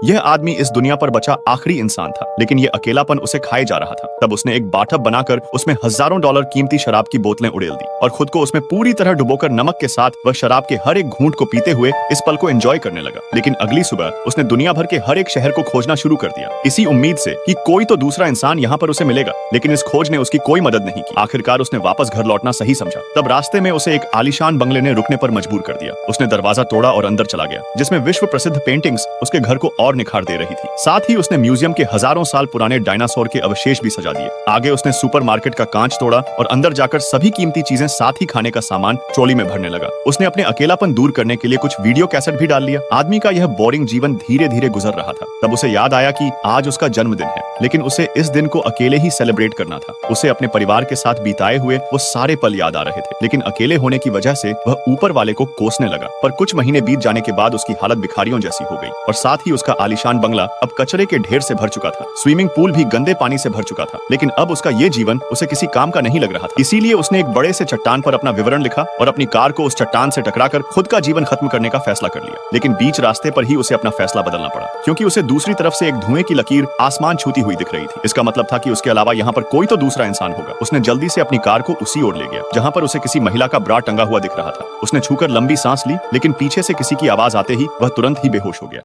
यह आदमी इस दुनिया पर बचा आखिरी इंसान था, लेकिन ये अकेलापन उसे खाए जा रहा था। तब उसने एक बाथटब बनाकर उसमें हजारों डॉलर कीमती शराब की बोतलें उड़ेल दी और खुद को उसमें पूरी तरह डुबोकर नमक के साथ वह शराब के हर एक घूंट को पीते हुए इस पल को एंजॉय करने लगा। लेकिन अगली सुबह उसने दुनिया भर के हर एक शहर को खोजना शुरू कर दिया, इसी उम्मीद से कि कोई तो दूसरा इंसान यहाँ पर उसे मिलेगा। लेकिन इस खोज ने उसकी कोई मदद नहीं की। आखिरकार उसने वापस घर लौटना सही समझा। तब रास्ते में उसे एक आलीशान बंगले ने रुकने पर मजबूर कर दिया। उसने दरवाजा तोड़ा और अंदर चला गया, जिसमें विश्व प्रसिद्ध पेंटिंग्स उसके घर को और निखार दे रही थी। साथ ही उसने म्यूजियम के हजारों साल पुराने डायनासोर के अवशेष भी सजा दिए। आगे उसने सुपरमार्केट का कांच तोड़ा और अंदर जाकर सभी कीमती चीजें साथ ही खाने का सामान ट्रॉली में भरने लगा। उसने अपने अकेलापन दूर करने के लिए कुछ वीडियो कैसेट भी डाल लिया। आदमी का यह बोरिंग जीवन धीरे धीरे गुजर रहा था। तब उसे याद आया कि आज उसका जन्मदिन है, लेकिन उसे इस दिन को अकेले ही सेलिब्रेट करना था। उसे अपने परिवार के साथ बिताए हुए वो सारे पल याद आ रहे थे, लेकिन अकेले होने की वजह से वह ऊपर वाले को कोसने लगा। पर कुछ महीने बीत जाने के बाद उसकी हालत भिखारियों जैसी हो गई और साथ ही उसका आलीशान बंगला अब कचरे के ढेर से भर चुका था। स्विमिंग पूल भी गंदे पानी से भर चुका था। लेकिन अब उसका ये जीवन उसे किसी काम का नहीं लग रहा था। इसीलिए उसने एक बड़े से चट्टान पर अपना विवरण लिखा और अपनी कार को उस चट्टान से टकराकर खुद का जीवन खत्म करने का फैसला कर लिया। लेकिन बीच रास्ते पर ही उसे अपना फैसला बदलना पड़ा, क्योंकि उसे दूसरी तरफ से एक धुएं की लकीर आसमान छूती हुई दिख रही थी। इसका मतलब था कि उसके अलावा यहाँ पर कोई तो दूसरा इंसान होगा। उसने जल्दी से अपनी कार को उसी ओर ले गया जहाँ पर उसे किसी महिला का ब्रा टंगा हुआ दिख रहा था। उसने छूकर लंबी सांस ली, लेकिन पीछे से किसी की आवाज आते ही वह तुरंत ही बेहोश हो गया।